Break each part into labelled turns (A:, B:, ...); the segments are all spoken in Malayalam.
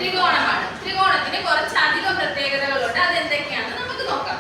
A: ത്രികോണമാണ്. ത്രികോണത്തിന് കുറച്ചധികം പ്രത്യേകതകളുണ്ട്. അതെന്തൊക്കെയാണെന്ന് നമുക്ക് നോക്കാം.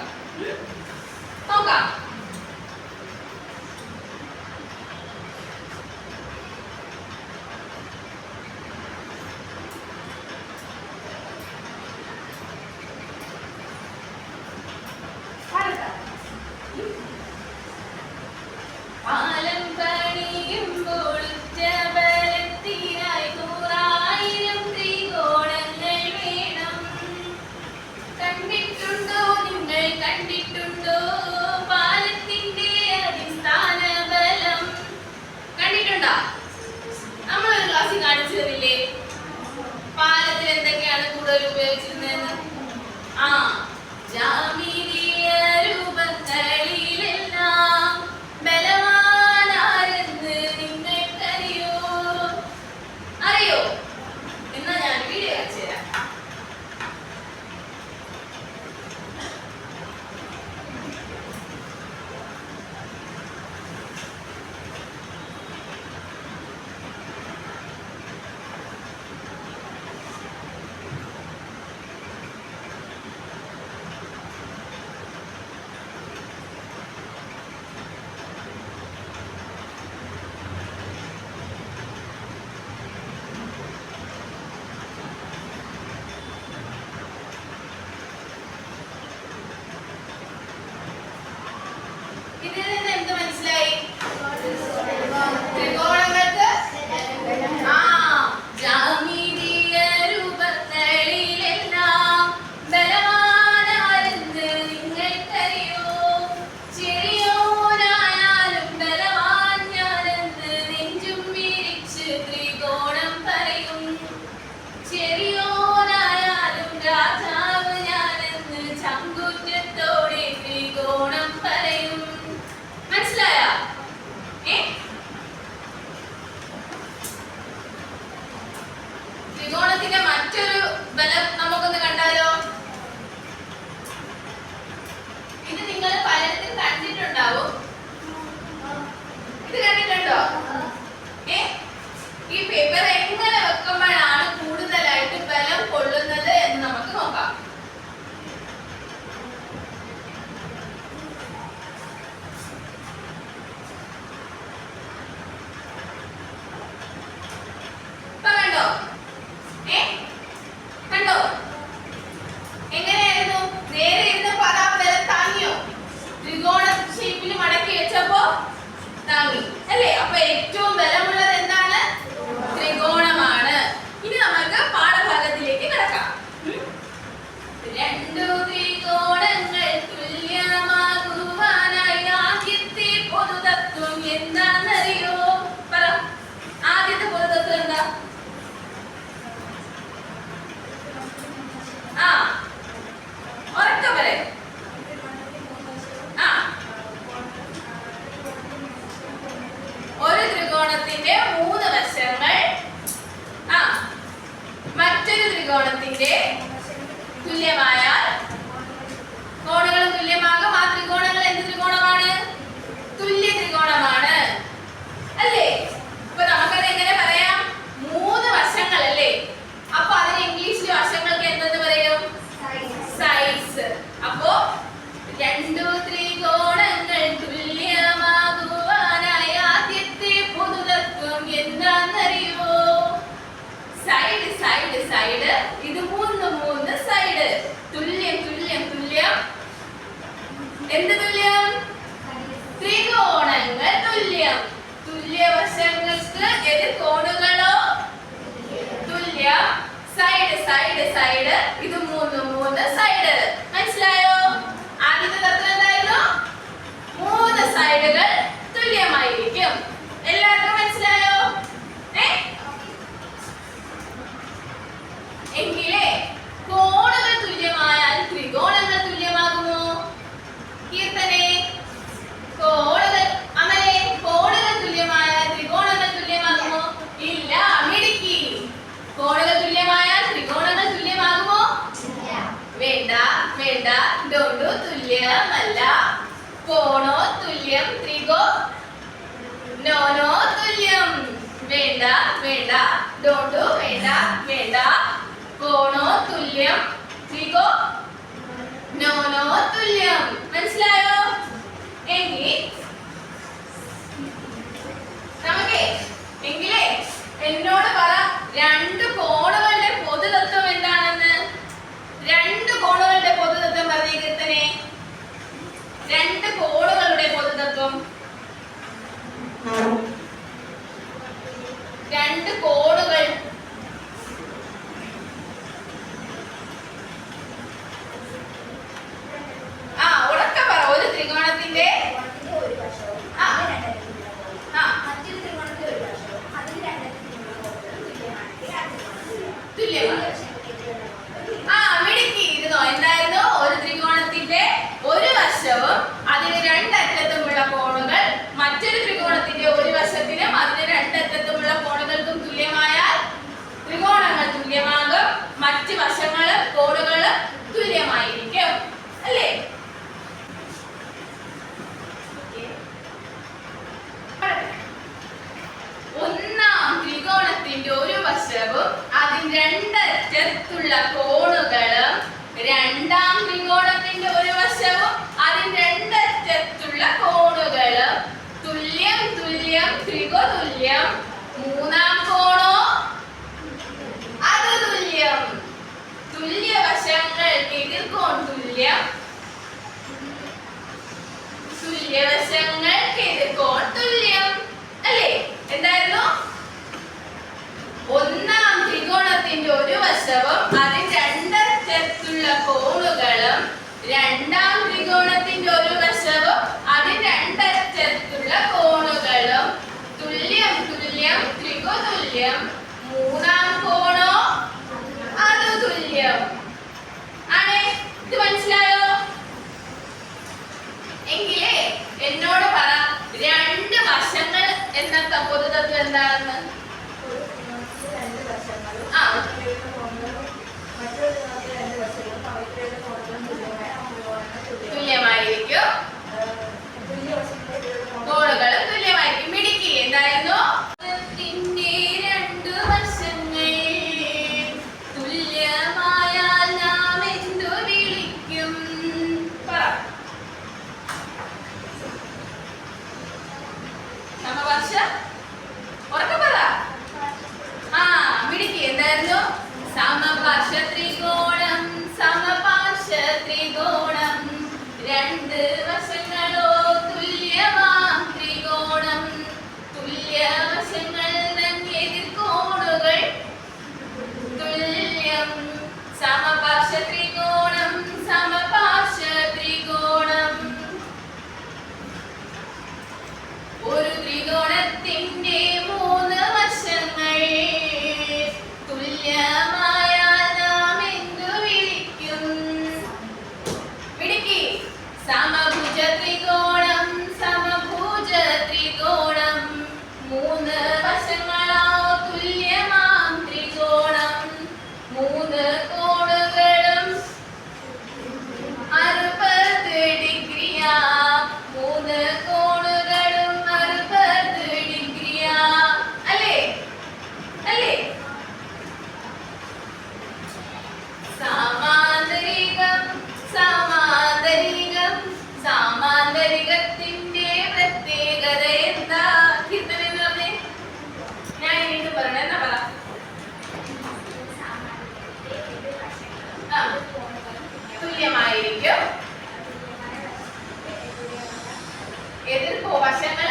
A: പാലത്തിൽ എന്തൊക്കെയാണ് കൂടുതൽ ഉപയോഗിച്ചിരുന്നത്? ജാമിതീയ രൂപങ്ങളിലെല്ലാം ബലവാനാരെന്ന് നിങ്ങൾക്കറിയോ? അറിയോ? എന്നാ ഞാൻ വീഡിയോ അയച്ചു തരാം. ഇതിൽ നിന്ന് എന്ത് മനസ്സിലായി? ത്രികോണങ്ങൾക്ക് ജാമിതീയ രൂപങ്ങളിലെല്ലാം ബലവാനാരെന്ന് നിങ്ങൾക്കറിയോ? ചെറിയോനായാലും ബലവാൻ ഞാനെന്ന് നെഞ്ചും വിരിച്ച് ത്രികോണം പറയും. ചെറിയോനായാലും രാജാവ് ഞാനെന്ന് ചങ്കുറ്റത്തോടെ ത്രികോണം പറയും. മനസ്സിലായോ? ത്രികോണത്തിന്റെ മറ്റൊരു ബലം നമുക്കൊന്ന് കണ്ടാലോ? ഇത് നിങ്ങൾ പലരും കണ്ടിട്ടുണ്ടാവും. ഇത് കണ്ടിട്ടുണ്ടോ? ഈ പേപ്പർ എങ്ങനെ വെക്കുമ്പോഴാണ് കൂടുതലായിട്ട് ബലം കൊള്ളുന്നത് എന്ന് നമുക്ക് നോക്കാം. കണ്ടോ? എങ്ങനെയായിരുന്നു? നേരെ ഇരുന്നപ്പോ അതാ ബലം താങ്ങിയോ? ത്രികോണ ഷേപ്പിൽ മടക്കി വെച്ചപ്പോ താങ്ങി അല്ലേ? അപ്പൊ ഏറ്റവും ബലമുള്ളത് എന്താണ്? ത്രികോണമാണ്. ഇനി നമുക്ക് പാഠഭാഗത്തിലേക്ക് കിടക്കാം. രണ്ടു ത്രികോണങ്ങൾ തുല്യമാകുവാനായി ആദ്യത്തെ പൊതുതത്വം എന്താണെന്നറിയോ? പറ. ആദ്യത്തെ പൊതുതത്വം എന്താ? ഉറക്കെ പറ. ഒരു ത്രികോണത്തിന്റെ 3 വശങ്ങൾ മറ്റൊരു ത്രികോണത്തിന്റെ തുല്യമായാൽ കോണുകൾ തുല്യമാകും. ആ ത്രികോണങ്ങൾ എന്ത് ത്രികോണമാണ്? തുല്യ ത്രികോണമാണ് അല്ലേ? അപ്പൊ നമുക്കത് എങ്ങനെ പറയാം? 3 വശങ്ങൾ അല്ലേ? അപ്പൊ അതിന് ഇംഗ്ലീഷിൽ വശങ്ങൾക്ക് എന്തെന്ന് പറയും? സൈഡ്സ്. അപ്പോ രണ്ടു ത്രികോണങ്ങൾ തുല്യമാകുവാനായി ആദ്യത്തെ പൊതുതത്വം എന്താണെന്നറിയോ? Side side side. ഇത് 3 സൈഡ്. തുല്യം തുല്യം തുല്യം. എന്ത് തുല്യം? ത്രികോണങ്ങൾ തുല്യം. തുല്യവശങ്ങൾക്ക് എതിർ കോണുകളോ തുല്യം. Side side side. ഇത് 3 സൈഡ്. മനസ്സിലായോ? ആദ്യത്തെ തത്വം എന്തായിരുന്നു? 3 സൈഡുകൾ തുല്യമായിരിക്കും. എല്ലാവർക്കും മനസ്സിലായോ? എങ്കിലേ കോണുകൾ തുല്യമായാൽ ത്രികോണങ്ങൾ തുല്യമാകുമോ? കീർത്തനെ, കോണുകൾ തുല്യമായാൽ ത്രികോണങ്ങൾ തുല്യമാകുമോ? ഇല്ല. മിടുക്കി. കോണുകൾ തുല്യമായാൽ ത്രികോണങ്ങൾ തുല്യമാകുമോ? വേണ്ട വേണ്ട. ഡോണ്ടു തുല്യമല്ല. കോണോ തുല്യം, നോനോ തുല്യം. വേണ്ട വേണ്ട. ഡോണ്ടു വേണ്ട വേണ്ട. കോണോ തുല്യം ത്രികോണോ തുല്യം. മനസ്സിലായോ? എങ്കിൽ എങ്കിലേ എന്നോട് പറ, രണ്ട് കോണുകളുടെ പൊതുതത്വം എന്താണെന്ന്. രണ്ട് കോണുകളുടെ പൊതുതത്വം പറഞ്ഞേ കീർത്തനെ. രണ്ട് കോണുകളുടെ പൊതുതത്വം. രണ്ട് കോണുകൾ. ഉറക്കെ പറ. ഒരു ത്രികോണത്തിന്റെ തുല്യമാണ്. മിടുക്കിയിരുന്നോ? എന്തായിരുന്നു? ഒരു ത്രികോണത്തിന്റെ ഒരു വശവും അതിന് രണ്ടറ്റത്തുമുള്ള കോണുകൾ മറ്റൊരു ത്രികോണത്തിന്റെ ഒരു വശത്തിനും അതിന് രണ്ടറ്റത്തുമുള്ള കോണുകൾക്കും തുല്യമായാൽ ത്രികോണങ്ങൾ തുല്യമാകും. മറ്റ് വശങ്ങളും കോണുകളും തുല്യമായിരിക്കും. അല്ലേ? ഒന്നാം ത്രികോണത്തിന്റെ ഒരു വശവും അതിന് രണ്ടറ്റത്തുള്ള കോണുകളും രണ്ടാം ത്രികോണത്തിന്റെ ഒരു വശവും അതിന് രണ്ടറ്റത്തുള്ള കോണുകളും തുല്യം തുല്യം ത്രികോതുല്യം. മൂന്നാം കോണോ അത് തുല്യം. തുല്യവശങ്ങൾക്ക് എതിർകോൺ തുല്യം. തുല്യവശങ്ങൾക്ക് എതിർകോൺ തുല്യം. അല്ലേ? എന്തായിരുന്നു? ഒന്നാം ത്രികോണത്തിന്റെ ഒരു വശവും അതിന് രണ്ടറ്റത്തുള്ള കോണുകളും രണ്ടാം ത്രികോണത്തിന്റെ ഒരു വശവും അതിന് രണ്ടറ്റത്തുള്ള കോണുകളും തുല്യം തുല്യം ത്രികോതുല്യം. മൂന്നാം കോണോ അത് തുല്യം. ആണേ? ഇത് മനസ്സിലായോ? എങ്കിലേ എന്നോട് പറ, രണ്ട് വശങ്ങൾ എന്നൊക്കെ പൊതുതത്വം എന്താണെന്ന്. തുല്യമായിരിക്കും. കോണുകളും തുല്യമായിരിക്കും. മിടുക്കി. എന്തായിരുന്നു? രണ്ട് വശങ്ങൾ തുല്യമായാൽ നാം എന്തു വിളിക്കും? പറ. സമവർഷം. ഉറക്കെ പറ. മിടുക്കി. എന്തായിരുന്നു? സമപാർശ്വ ത്രികോണം. സമപാർശ്വ ത്രികോണം. രണ്ട് വശങ്ങളോ തുല്യമാം ത്രികോണം. തുല്യവശങ്ങൾ തൻ എതിർകോണുകൾ തുല്യം. സമപാർശ്വ ത്രികോണം. സമപാർശ്വ ത്രികോണം. ഒരു ത്രികോണത്തിന്റെ മൂന്ന് വശങ്ങൾ തുല്യമായാൽ നാം എന്തു വിളിക്കും? മിടുക്കി. സമഭുജ ത്രികോണം. സമഭുജ ത്രികോണം. മൂന്ന് വശങ്ങളോ തുല്യമാം ത്രികോണം. മൂന്ന് കോണുകളും 60 ഡിഗ്രിയാ. മൂന്ന് കോണുകളും 60 ഡിഗ്രിയാ. അല്ലേ? അല്ലേ? സമാന്തരികം. സമാന്തരികം. സമാന്തരികത്തിന്റെ പ്രത്യേകത എന്താ? കീർത്തന എന്ന് പറഞ്ഞേ. ഞാൻ വീണ്ടും പറയണേ. എന്നാ പറ. തുല്യമായിരിക്കും. എതിർപ്പോ വശങ്ങൾ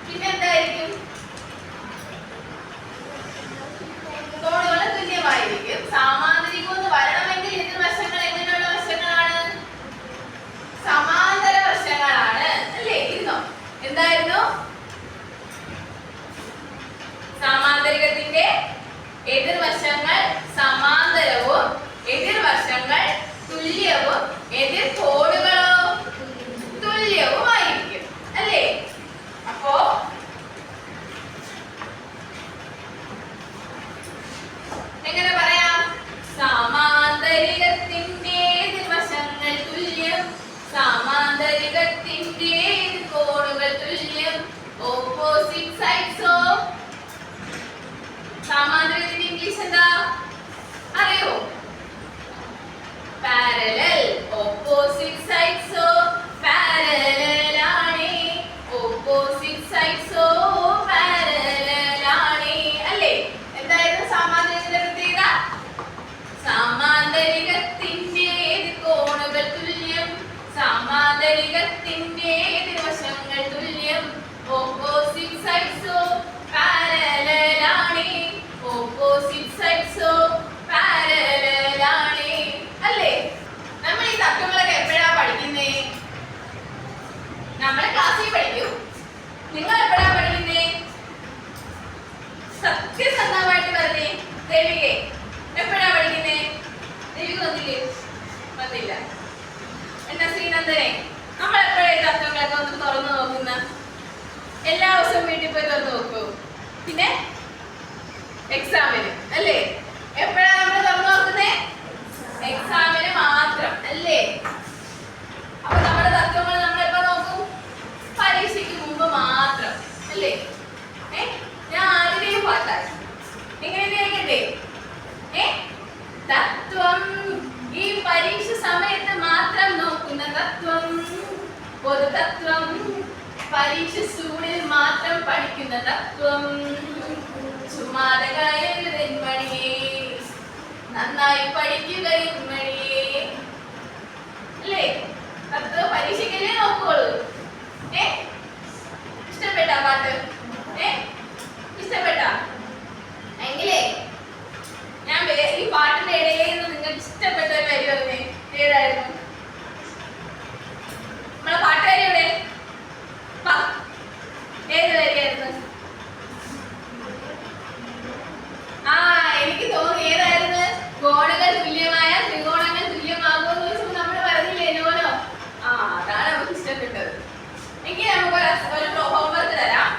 A: പിന്നെ എന്തായിരിക്കും? കോണുകൾ തുല്യമായിരിക്കും. സാമാന്തരികം എന്ന് വരണമെങ്കിൽ എതിർവശങ്ങൾ എങ്ങനെയുള്ള വശങ്ങളാണ്? സമാന്തര വശങ്ങളാണ്. അല്ലേ? ഇരുന്നോ? എന്തായിരുന്നു? സാമാന്തരികത്തിന്റെ എതിർവശങ്ങൾ സമാന്തരവും എതിർവശങ്ങൾ തുല്യവും എതിർ കോണുകളോ തുല്യവുമായിരിക്കും. അല്ലേ? അപ്പോ എങ്ങനെ പറയാം? സമാന്തരികത്തിന്റെ എതിർവശങ്ങൾ തുല്യം. സമാന്തരികത്തിന്റെ കോണുകൾ തുല്യം. Opposite sides of. സമാന്തരികത്തിന്റെ ഇംഗ്ലീഷ് എന്താ അറിയോ? പാരലൽ ഓപ്പോസിറ്റ് സൈഡ്സോ പാരലൽ ആണ് ഓപ്പോസിറ്റ് സൈഡ്സോ പാരലൽ ആണ് അല്ലേ എന്തായിരുന്നു സമാന്തരികത്തിന്റെ പ്രത്യേകത സമാന്തരികത്തിന്റെ കോണുകൾ തുല്യം സമാന്തരികത്തിന്റെ വശങ്ങൾ തുല്യം ഓപ്പോസിറ്റ് സൈഡ്സോ പാരലൽ ആണ് ഓപ്പോസിറ്റ് സൈഡ്സോ പാരലൽ ആണ് അല്ലേ നമ്മൾ ഈ തത്വങ്ങളൊക്കെ എപ്പോഴാ പഠിക്കുന്നേ നമ്മൾ ക്ലാസ്സിൽ പഠിക്കൂ നിങ്ങൾ എപ്പോഴാ പഠിക്കുന്നേ സത്യസന്ധമായിട്ട് പറഞ്ഞേ ദേവികെ എപ്പോഴാ പഠിക്കുന്നേ ദേവിക വന്നില്ലേ വന്നില്ല എന്നാ ശ്രീനന്ദനെ നമ്മൾ എപ്പോഴാ ഈ തത്വങ്ങളൊക്കെ ഒന്ന് തുറന്നു നോക്കുന്ന എല്ലാ ദിവസവും വീട്ടിൽ പോയി തുറന്നു നോക്കൂ പിന്നെ എക്സാമിന് അല്ലേ എപ്പോഴാ നമ്മൾ തുറന്നു നോക്കുന്നേ എക്സാമിന് മാത്രം അല്ലേ അപ്പൊ നമ്മുടെ തത്വങ്ങൾ നമ്മൾ എപ്പോ നോക്കും പരീക്ഷയ്ക്ക് മുമ്പ് മാത്രം അല്ലേ ഞാൻ ആരുടെയും പാട്ടായി എങ്ങനെ കേൾക്കട്ടെ തത്വം ഈ പരീക്ഷ സമയത്ത് മാത്രം നോക്കുന്ന തത്വം പൊതുതത്വം പരീക്ഷ സ്കൂളിൽ മാത്രം പഠിക്കുന്ന തത്വം ചുമ്മാതകായ മണിയേ നന്നായി പഠിക്കുക മണിയേ അല്ലേ തത്വ പരീക്ഷയ്ക്കല്ലേ നോക്കുള്ളൂ ഇഷ്ടപ്പെട്ട പാട്ട് ഇഷ്ടപ്പെട്ട എങ്കിലേ ഞാൻ ഈ പാട്ടിന്റെ ഇടയിൽ നിന്ന് നിങ്ങൾക്ക് ഇഷ്ടപ്പെട്ട ഒരു വരി പറഞ്ഞേ ഏതായിരുന്നു നമ്മളെ പാട്ടുകാരി എവിടെ ഏത് വരിയായിരുന്നു എനിക്ക് തോന്നി ഏതായിരുന്നു കോണുകൾ തുല്യമായ ത്രികോണങ്ങൾ തുല്യമാകുമെന്ന് ചോദിച്ചപ്പോൾ നമ്മൾ പറഞ്ഞില്ലേ നോനോ അതാണ് നമുക്ക് ഇഷ്ടപ്പെട്ടത് എങ്കിൽ നമുക്ക് ഒരു ഹോംവർക്ക് തരാം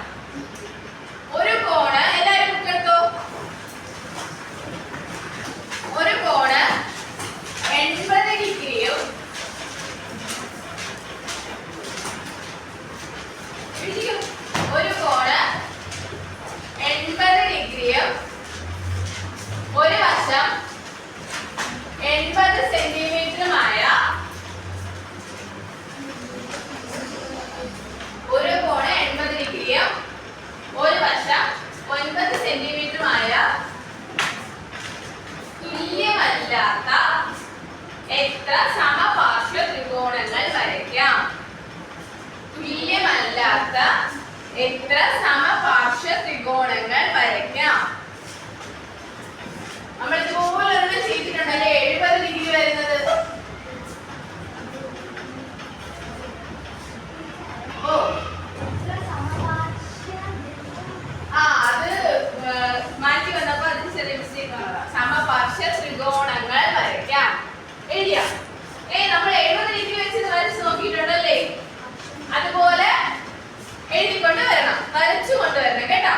A: ഒരു കോണ് എല്ലാവരും ബുക്ക് എടുത്തോ ഒരു കോണ് 80 ഡിഗ്രിയും ഒരു കോണ് 80 ഡിഗ്രിയും ഒരു വശം 80 സെന്റിമീറ്ററുമായ ഒരു കോണ് 80 ഡിഗ്രിയും ഒരു വശം 9 സെന്റിമീറ്ററുമായ തുല്യമല്ലാത്ത എത്ര സമപാർശ്വ ത്രികോണങ്ങൾ വരയ്ക്കാം തുല്യമല്ലാത്ത എത്ര സമപാർശ്വ ത്രികോണങ്ങൾ വരയ്ക്കാം നമ്മൾ ഇതുപോലെ ഒരെണ്ണം ചെയ്തിട്ടുണ്ടല്ലേ 70 ഡിഗ്രി വരുന്നത് അത് മാറ്റി വന്നപ്പോ അതിന് ചെറിയ മിസ്റ്റേക്ക് വന്നതാ സമപാർശ്വ ത്രികോണങ്ങൾ വരയ്ക്കാം എഴുതിയാ നമ്മൾ 70 ഡിഗ്രി വെച്ച് വരച്ച് നോക്കിയിട്ടുണ്ടല്ലേ അതുപോലെ എഴുതിക്കൊണ്ട് വരണം വരച്ചു കൊണ്ടുവരണം കേട്ടോ